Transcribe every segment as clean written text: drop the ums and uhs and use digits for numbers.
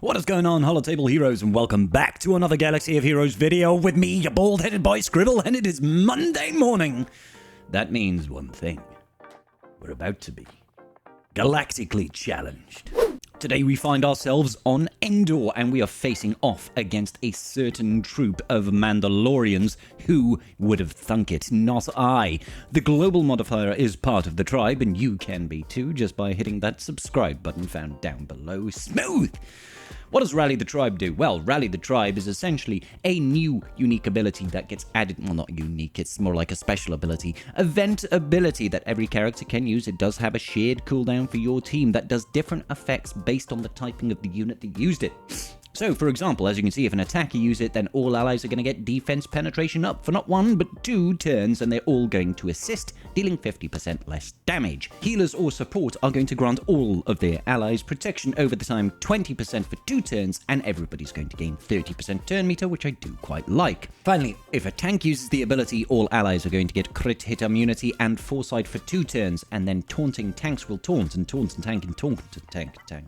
What is going on, Holotable Heroes, and welcome back to another Galaxy of Heroes video with me, your bald-headed boy Scribble, and it is Monday morning. That means one thing. We're about to be galactically challenged. Today we find ourselves on Endor, and we are facing off against a certain troop of Mandalorians. Who would have thunk it? Not I. The global modifier is part of the tribe, and you can be too, just by hitting that subscribe button found down below. Smooth! What does Rally the Tribe do? Well, Rally the Tribe is essentially a new unique ability that gets added. Well, not unique, it's more like a special ability. Event ability that every character can use. It does have a shared cooldown for your team that does different effects based on the typing of the unit that used it. So, for example, as you can see, if an attacker uses it, then all allies are going to get defense penetration up for not one, but 2 turns, and they're all going to assist, dealing 50% less damage. Healers or support are going to grant all of their allies protection over the time, 20% for 2 turns, and everybody's going to gain 30% turn meter, which I do quite like. Finally, if a tank uses the ability, all allies are going to get crit hit immunity and foresight for 2 turns, and then taunting tanks will taunt, and taunt and tank and taunt and tank, taunt.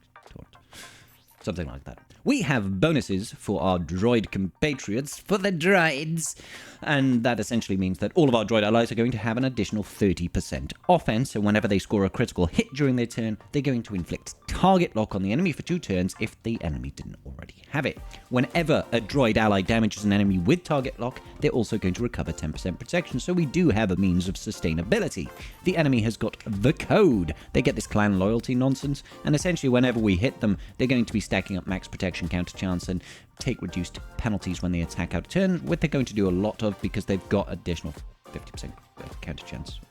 Something like that. We have bonuses for our droid compatriots, for the droids, and that essentially means that all of our droid allies are going to have an additional 30% offense, so whenever they score a critical hit during their turn, they're going to inflict target lock on the enemy for 2 turns if the enemy didn't already have it. Whenever a droid ally damages an enemy with target lock, they're also going to recover 10% protection, so we do have a means of sustainability. The enemy has got the code. They get this clan loyalty nonsense, and essentially whenever we hit them, they're going to be stacking up max protection, counter chance, and take reduced penalties when they attack out of turn, which they're going to do a lot of because they've got additional 50% counter chance.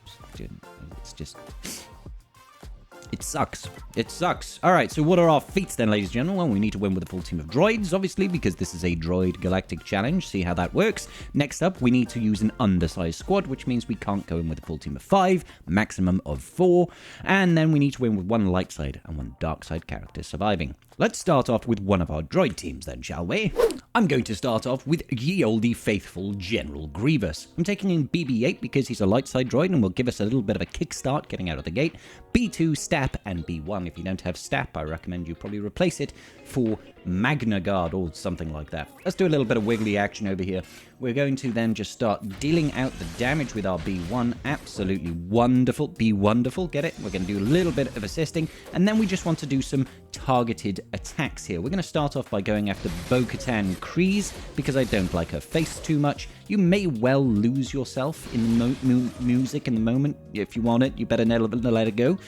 It's just... it sucks. It sucks. Alright, so what are our feats then, ladies and gentlemen? Well, we need to win with a full team of droids, obviously, because this is a droid galactic challenge. See how that works. Next up, we need to use an undersized squad, which means we can't go in with a full team of 5, maximum of 4. And then we need to win with 1 light side and 1 dark side character surviving. Let's start off with one of our droid teams then, shall we? I'm going to start off with ye olde faithful General Grievous. I'm taking in BB-8 because he's a light side droid and will give us a little bit of a kickstart getting out of the gate. B2 Stap and B1. If you don't have Stap, I recommend you probably replace it for Magna Guard or something like that. Let's do a little bit of wiggly action over here. We're going to then just start dealing out the damage with our B1. Absolutely wonderful. Be wonderful. Get it? We're going to do a little bit of assisting, and then we just want to do some targeted attacks here. We're going to start off by going after Bo-Katan Kryze because I don't like her face too much. You may well lose yourself in the music in the moment. If you want it, you better let it go.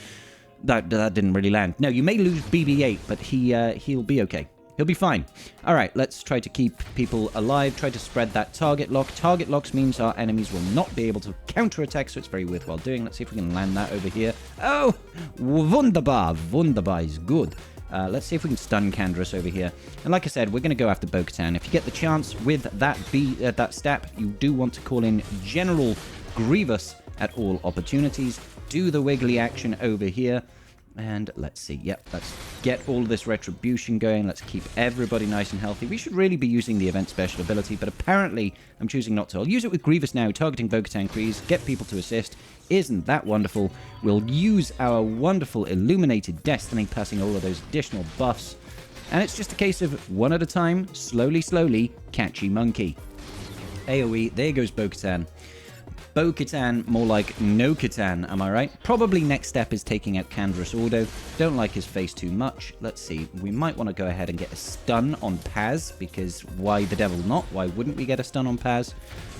That didn't really land. No, you may lose BB-8, but he'll be okay. He'll be fine. All right, let's try to keep people alive. Try to spread that target lock. Target locks means our enemies will not be able to counterattack, so it's very worthwhile doing. Let's see if we can land that over here. Oh, wunderbar. Wunderbar is good. Let's see if we can stun Canderous over here. And like I said, we're going to go after Bo-Katan. If you get the chance with that that Stap, you do want to call in General Grievous at all opportunities. Do the wiggly action over here. And let's see, yep, let's get all of this retribution going. Let's keep everybody nice and healthy. We should really be using the event special ability, but apparently I'm choosing not to. I'll use it with Grievous now, targeting Bo-Katan Kryze, get people to assist. Isn't that wonderful? We'll use our wonderful Illuminated Destiny, passing all of those additional buffs. And it's just a case of one at a time, slowly, slowly, catchy monkey. AoE, there goes Bo-Katan. Bo-Katan, more like no-Katan, am I right? Probably next step is taking out Canderous Ordo. Don't like his face too much. Let's see, we might want to go ahead and get a stun on Paz, because why the devil not? Why wouldn't we get a stun on Paz?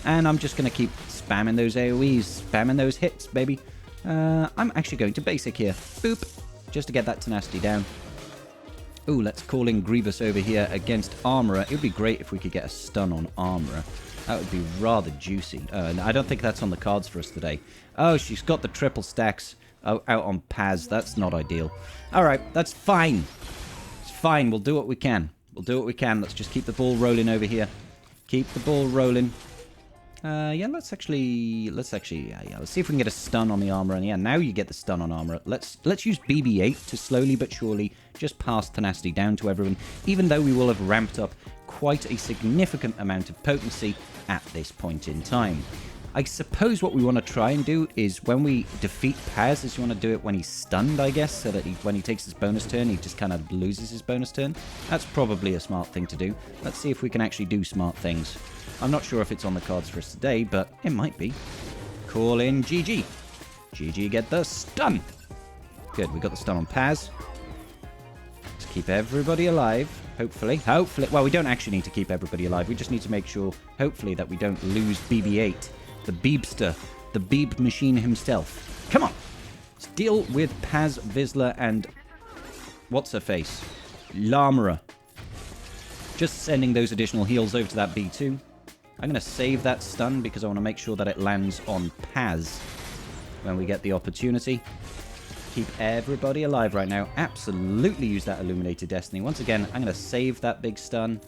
And I'm just going to keep spamming those AoEs, spamming those hits, baby. I'm actually going to basic here. Boop, just to get that tenacity down. Ooh, let's call in Grievous over here against Armorer. It would be great if we could get a stun on Armorer. That would be rather juicy. I don't think that's on the cards for us today. Oh, she's got the triple stacks out on Paz. That's not ideal. All right, that's fine. It's fine. We'll do what we can. We'll do what we can. Let's just keep the ball rolling over here. Keep the ball rolling. Yeah, let's see if we can get a stun on the Armorer. And yeah, now you get the stun on Armorer. Let's use BB-8 to slowly but surely just pass tenacity down to everyone, even though we will have ramped up quite a significant amount of potency at this point in time. I suppose what we want to try and do is when we defeat Paz, is you want to do it when he's stunned, I guess, so that when he takes his bonus turn, he just kind of loses his bonus turn. That's probably a smart thing to do. Let's see if we can actually do smart things. I'm not sure if it's on the cards for us today, but it might be. Call in GG. GG, get the stun. Good, we got the stun on Paz. Let's keep everybody alive, hopefully. Hopefully, well, we don't actually need to keep everybody alive. We just need to make sure, hopefully, that we don't lose BB-8. The Beebster, the Beeb machine himself. Come on! Let's deal with Paz Vizsla and... what's-her-face? Lamra. Just sending those additional heals over to that B2. I'm going to save that stun because I want to make sure that it lands on Paz when we get the opportunity. Keep everybody alive right now. Absolutely use that Illuminated Destiny. Once again, I'm going to save that big stun.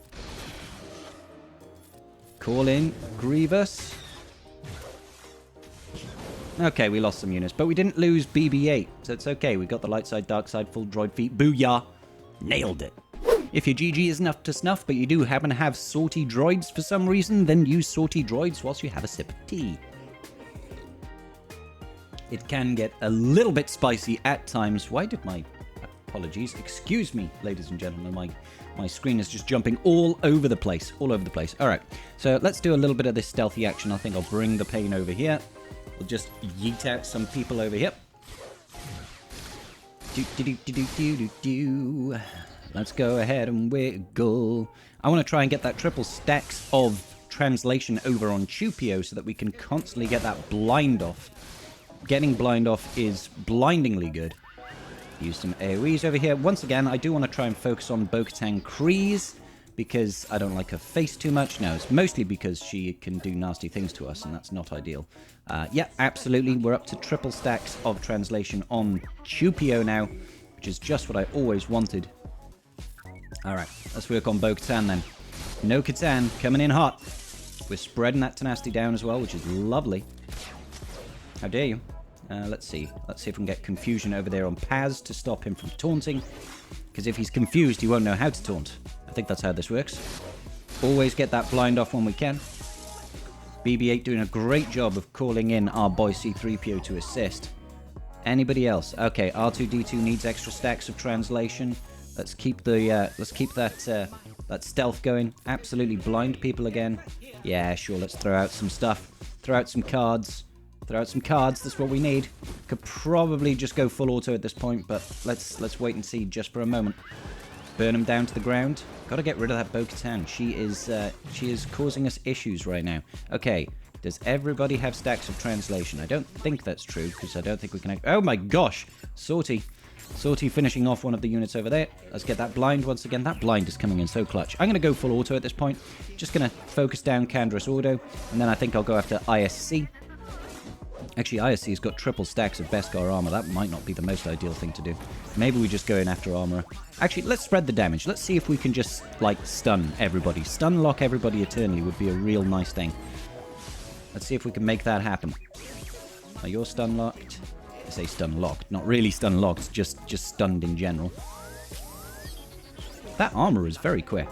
Call in Grievous. Okay, we lost some units, but we didn't lose BB-8, so it's okay. We got the light side, dark side, full droid feet. Booyah! Nailed it. If your GG isn't up to snuff, but you do happen to have salty droids for some reason, then use salty droids whilst you have a sip of tea. It can get a little bit spicy at times. Why did my... apologies. Excuse me, ladies and gentlemen. My screen is just jumping all over the place. All over the place. All right, so let's do a little bit of this stealthy action. I think I'll bring the pain over here. We'll just yeet out some people over here. Let's go ahead and wiggle. I want to try and get that triple stacks of translation over on Chupio so that we can constantly get that blind off. Getting blind off is blindingly good. Use some AoEs over here. Once again, I do want to try and focus on Bo-Katan Kryze because I don't like her face too much. No, it's mostly because she can do nasty things to us, and that's not ideal. Yeah, absolutely. We're up to triple stacks of translation on Chupio now, which is just what I always wanted. Alright, let's work on Bo-Katan then. No Katan, coming in hot. We're spreading that tenacity down as well, which is lovely. How dare you? Let's see. Let's see if we can get confusion over there on Paz to stop him from taunting. Because if he's confused, he won't know how to taunt. I think that's how this works. Always get that blind off when we can. BB-8 doing a great job of calling in our boy C-3PO to assist. Anybody else? Okay, R2-D2 needs extra stacks of translation. Let's keep the that stealth going. Absolutely blind people again. Yeah, sure. Let's throw out some stuff. Throw out some cards. Throw out some cards. That's what we need. Could probably just go full auto at this point, but let's wait and see just for a moment. Burn them down to the ground. Got to get rid of that Bo-Katan. She is causing us issues right now. Okay. Does everybody have stacks of translation? I don't think that's true because I don't think we can. Oh my gosh, Sortie finishing off one of the units over there. Let's get that blind once again. That blind is coming in so clutch. I'm going to go full auto at this point. Just going to focus down Candra's Ordo, and then I think I'll go after ISC. Actually, ISC's got triple stacks of Beskar armor. That might not be the most ideal thing to do. Maybe we just go in after armor. Actually, let's spread the damage. Let's see if we can just, like, stun everybody. Stun lock everybody eternally would be a real nice thing. Let's see if we can make that happen. Are you stun locked? I say stun locked. Not really stun locked, just stunned in general. That armor is very quick.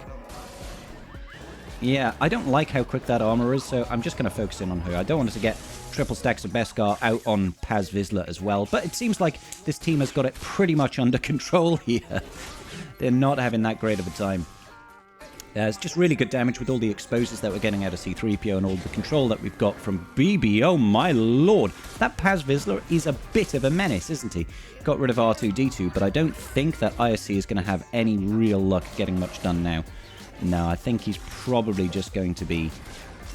Yeah, I don't like how quick that armor is, so I'm just going to focus in on her. I don't want her to get triple stacks of Beskar out on Paz Vizsla as well, but it seems like this team has got it pretty much under control here. They're not having that great of a time. It's just really good damage with all the exposures that we're getting out of C-3PO and all the control that we've got from BB. Oh my lord. That Paz Vizsla is a bit of a menace, isn't he? Got rid of R2-D2, but I don't think that ISC is going to have any real luck getting much done now. No, I think he's probably just going to be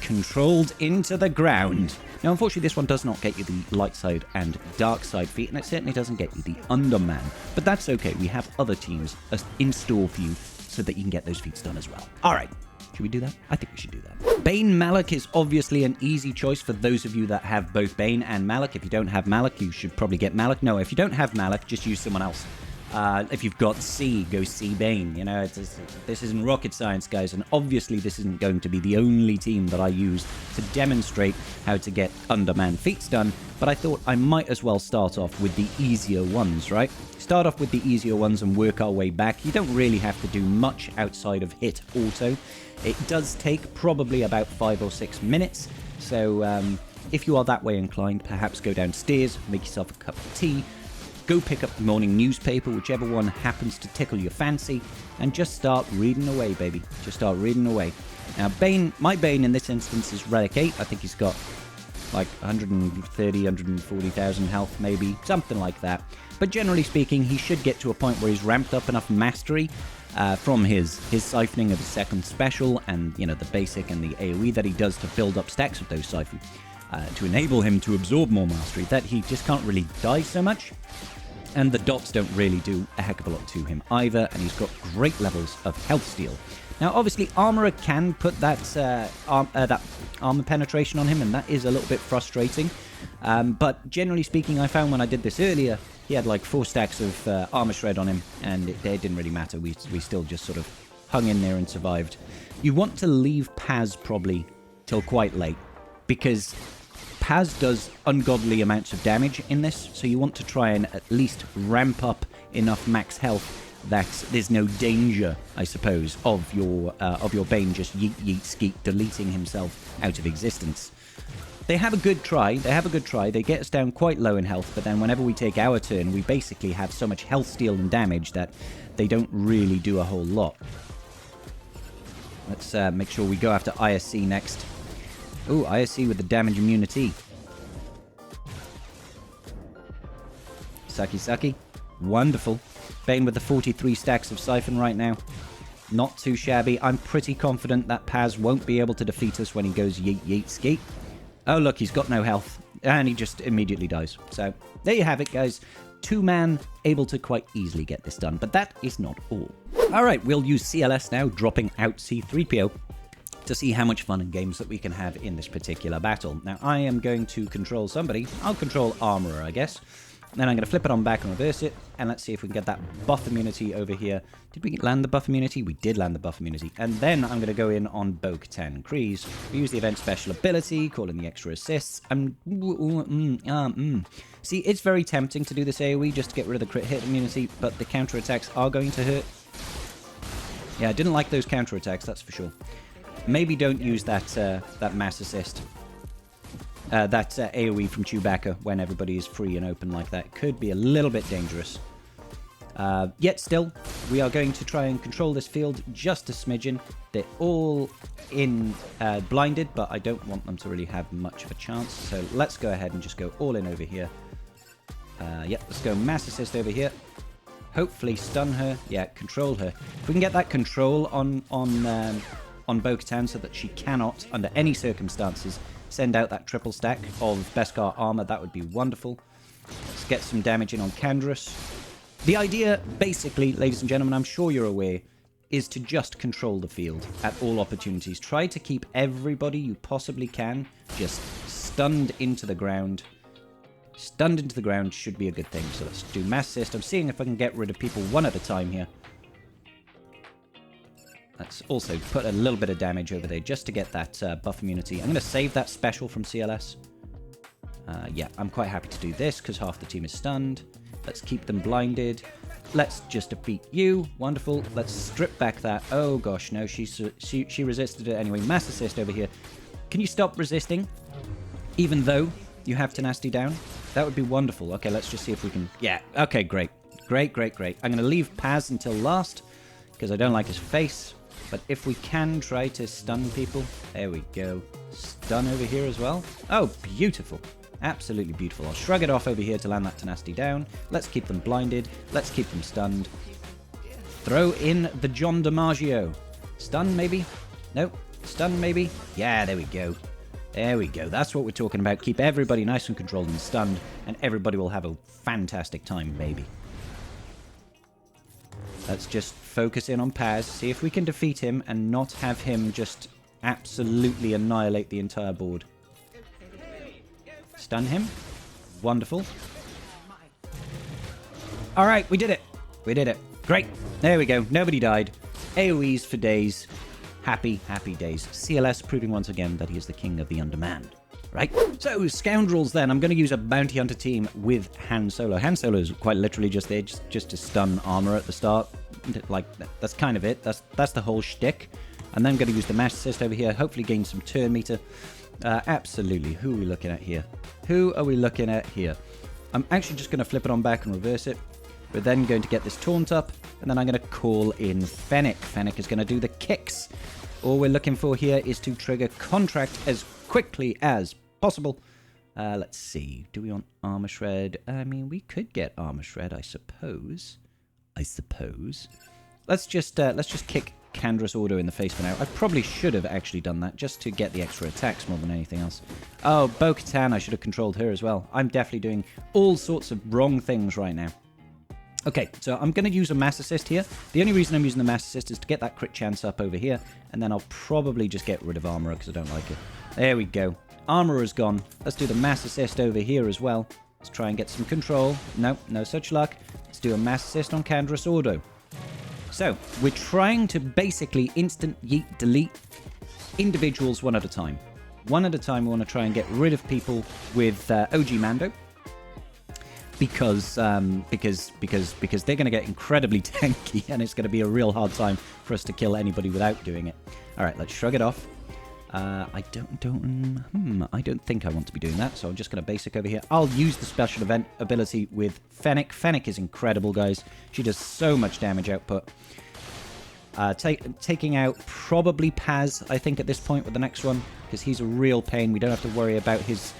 controlled into the ground. Now, unfortunately, this one does not get you the light side and dark side feat, and it certainly doesn't get you the Underman. But that's okay. We have other teams in store for you, so that you can get those feats done as well. All right, should we do that? I think we should do that. Bane Malak is obviously an easy choice for those of you that have both Bane and Malak. If you don't have Malak, you should probably get Malak. No, if you don't have Malak, just use someone else. If you've got C, go C Bane. You know, this isn't rocket science, guys, and obviously this isn't going to be the only team that I use to demonstrate how to get Underman feats done, but I thought I might as well start off with the easier ones, right? Start off with the easier ones and work our way back. You don't really have to do much outside of hit auto. It does take probably about 5 or 6 minutes, so If you are that way inclined, perhaps go downstairs, make yourself a cup of tea, go pick up the morning newspaper, whichever one happens to tickle your fancy, and just start reading away, baby. Just start reading away. Now, Bane, my Bane in this instance is Relic 8. I think he's got like 130, 140,000 health, maybe, something like that. But generally speaking, he should get to a point where he's ramped up enough mastery from his siphoning of his second special and, you know, the basic and the AoE that he does to build up stacks of those siphon, to enable him to absorb more mastery, that he just can't really die so much. And the dots don't really do a heck of a lot to him either, and he's got great levels of health steal. Now, obviously, Armorer can put that armor penetration on him, and that is a little bit frustrating. But generally speaking, I found when I did this earlier, he had like 4 stacks of armor shred on him, and it didn't really matter. We still just sort of hung in there and survived. You want to leave Paz probably till quite late, because Paz does ungodly amounts of damage in this, so you want to try and at least ramp up enough max health that there's no danger, I suppose, of your Bane just yeet yeet skeet deleting himself out of existence. They have a good try. They get us down quite low in health, but then whenever we take our turn, we basically have so much health steal and damage that they don't really do a whole lot. Let's make sure we go after ISC next. Ooh, ISC with the damage immunity. Sucky sucky. Wonderful. Bane with the 43 stacks of Siphon right now. Not too shabby. I'm pretty confident that Paz won't be able to defeat us when he goes yeet yeet skeet. Oh look, he's got no health. And he just immediately dies. So, there you have it, guys. 2-man able to quite easily get this done. But that is not all. Alright, we'll use CLS now, dropping out C-3PO to see how much fun and games that we can have in this particular battle. Now, I am going to control somebody. I'll control Armorer, I guess. Then I'm going to flip it on back and reverse it, and let's see if we can get that buff immunity over here. Did we land the buff immunity? We did land the buff immunity. And then I'm going to go in on Bo-Katan Kryze. We use the event special ability, call in the extra assists. See, it's very tempting to do this AoE just to get rid of the crit hit immunity, but the counterattacks are going to hurt. Yeah, I didn't like those counterattacks, that's for sure. Maybe don't use that that mass assist. That AoE from Chewbacca when everybody is free and open like that could be a little bit dangerous. Yet still, we are going to try and control this field just a smidgen. They're all in blinded, but I don't want them to really have much of a chance. So let's go ahead and just go all in over here. Yep, let's go mass assist over here. Hopefully stun her. Yeah, control her. If we can get that control on Bo-Katan so that she cannot, under any circumstances, send out that triple stack of Beskar armor, that would be wonderful. Let's get some damage in on Canderous. The idea, basically, ladies and gentlemen, I'm sure you're aware, is to just control the field at all opportunities. Try to keep everybody you possibly can just stunned into the ground. Stunned into the ground should be a good thing. So let's do mass assist. I'm seeing if I can get rid of people one at a time here. Let's also put a little bit of damage over there just to get that buff immunity. I'm going to save that special from CLS. Yeah, I'm quite happy to do this because half the team is stunned. Let's keep them blinded. Let's just defeat you. Wonderful. Let's strip back that. Oh gosh, no, she resisted it anyway. Mass assist over here. Can you stop resisting? Even though you have tenacity down? That would be wonderful. Okay, let's just see if we can... Yeah, okay, great. Great, great, great. I'm going to leave Paz until last because I don't like his face. But if we can try to stun people... There we go. Stun over here as well. Oh, beautiful. Absolutely beautiful. I'll shrug it off over here to land that tenacity down. Let's keep them blinded. Let's keep them stunned. Throw in the John DiMaggio. Stun, maybe? Nope. Stun, maybe? Yeah, there we go. There we go. That's what we're talking about. Keep everybody nice and controlled and stunned, and everybody will have a fantastic time, baby. Let's just focus in on Paz, see if we can defeat him and not have him just absolutely annihilate the entire board. Stun him. Wonderful. Alright, we did it. We did it. Great. There we go. Nobody died. AoEs for days. Happy, happy days. CLS proving once again that he is the king of the undermanned. Right? So, Scoundrels then. I'm going to use a Bounty Hunter team with Han Solo. Han Solo is quite literally just there just to stun armor at the start. Like, that's kind of it. That's the whole shtick. And then I'm going to use the Mass Assist over here. Hopefully gain some turn meter. Absolutely. Who are we looking at here? Who are we looking at here? I'm actually just going to flip it on back and reverse it. We're then going to get this taunt up, and then I'm going to call in Fennec. Fennec is going to do the kicks. All we're looking for here is to trigger contract as quickly as possible. Let's see. Do we want armor shred? I mean, we could get armor shred, I suppose. Let's just kick Candra's Order in the face for now. I probably should have actually done that just to get the extra attacks more than anything else. Oh, Bo-Katan, I should have controlled her as well. I'm definitely doing all sorts of wrong things right now. Okay, so I'm going to use a Mass Assist here. The only reason I'm using the Mass Assist is to get that crit chance up over here, and then I'll probably just get rid of Armorer because I don't like it. There we go. Armorer's gone. Let's do the Mass Assist over here as well. Let's try and get some control. Nope, no such luck. Let's do a Mass Assist on Candra's Ordo. So, we're trying to basically instant yeet delete individuals one at a time. One at a time, we want to try and get rid of people with OG Mando. Because they're going to get incredibly tanky, and it's going to be a real hard time for us to kill anybody without doing it. All right, let's shrug it off. I don't think I want to be doing that, so I'm just going to basic over here. I'll use the special event ability with Fennec. Fennec is incredible, guys. She does so much damage output. Taking out probably Paz, I think, at this point with the next one, because he's a real pain. We don't have to worry about his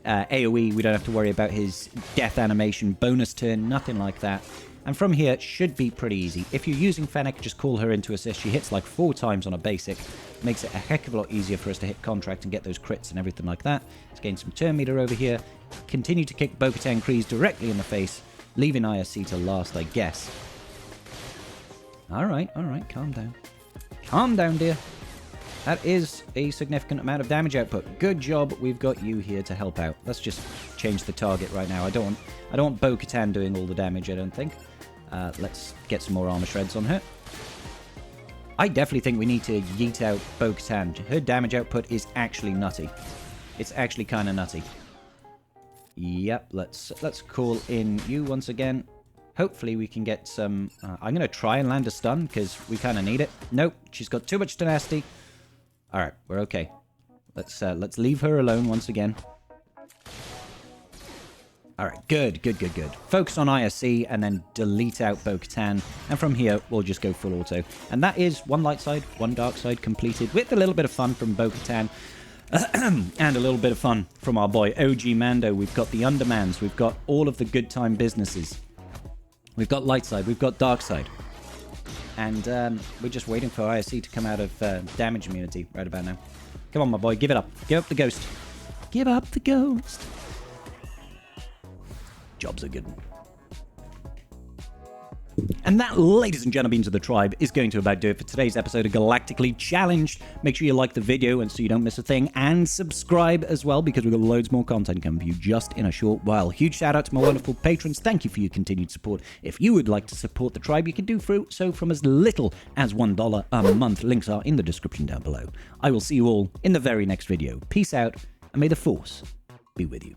AoE, we don't have to worry about his death animation, bonus turn, nothing like that. And from here, it should be pretty easy. If you're using Fennec, just call her into assist. She hits like 4 times on a basic. Makes it a heck of a lot easier for us to hit contract and get those crits and everything like that. Let's gain some turn meter over here. Continue to kick Bo-Katan Kryze directly in the face, leaving ISC to last, I guess. Alright, calm down. Calm down, dear. That is a significant amount of damage output. Good job, we've got you here to help out. Let's just change the target right now. I don't want Bo-Katan doing all the damage, I don't think. Let's get some more armor shreds on her. I definitely think we need to yeet out Bo-Katan. Her damage output is actually nutty. It's actually kind of nutty. Yep, let's call in you once again. Hopefully we can get some... I'm going to try and land a stun, because we kind of need it. Nope, she's got too much tenacity. Alright, we're okay. Let's leave her alone once again. Alright, good. Focus on ISC and then delete out Bo-Katan. And from here, we'll just go full auto. And that is one light side, one dark side completed with a little bit of fun from Bo-Katan. And a little bit of fun from our boy OG Mando. We've got the Undermans. We've got all of the good time businesses. We've got light side. We've got dark side. And we're just waiting for ISC to come out of damage immunity right about now. Come on, my boy. Give it up. Give up the ghost. Give up the ghost. Job's a good one. And that, ladies and gentlemen of the tribe, is going to about do it for today's episode of Galactically Challenged. Make sure you like the video and so you don't miss a thing, and subscribe as well, because we've got loads more content coming for you just in a short while. Huge shout out to my wonderful patrons. Thank you for your continued support. If you would like to support the tribe, you can do so from as little as $1 a month. Links are in the description down below. I will see you all in the very next video. Peace out, and may the Force be with you.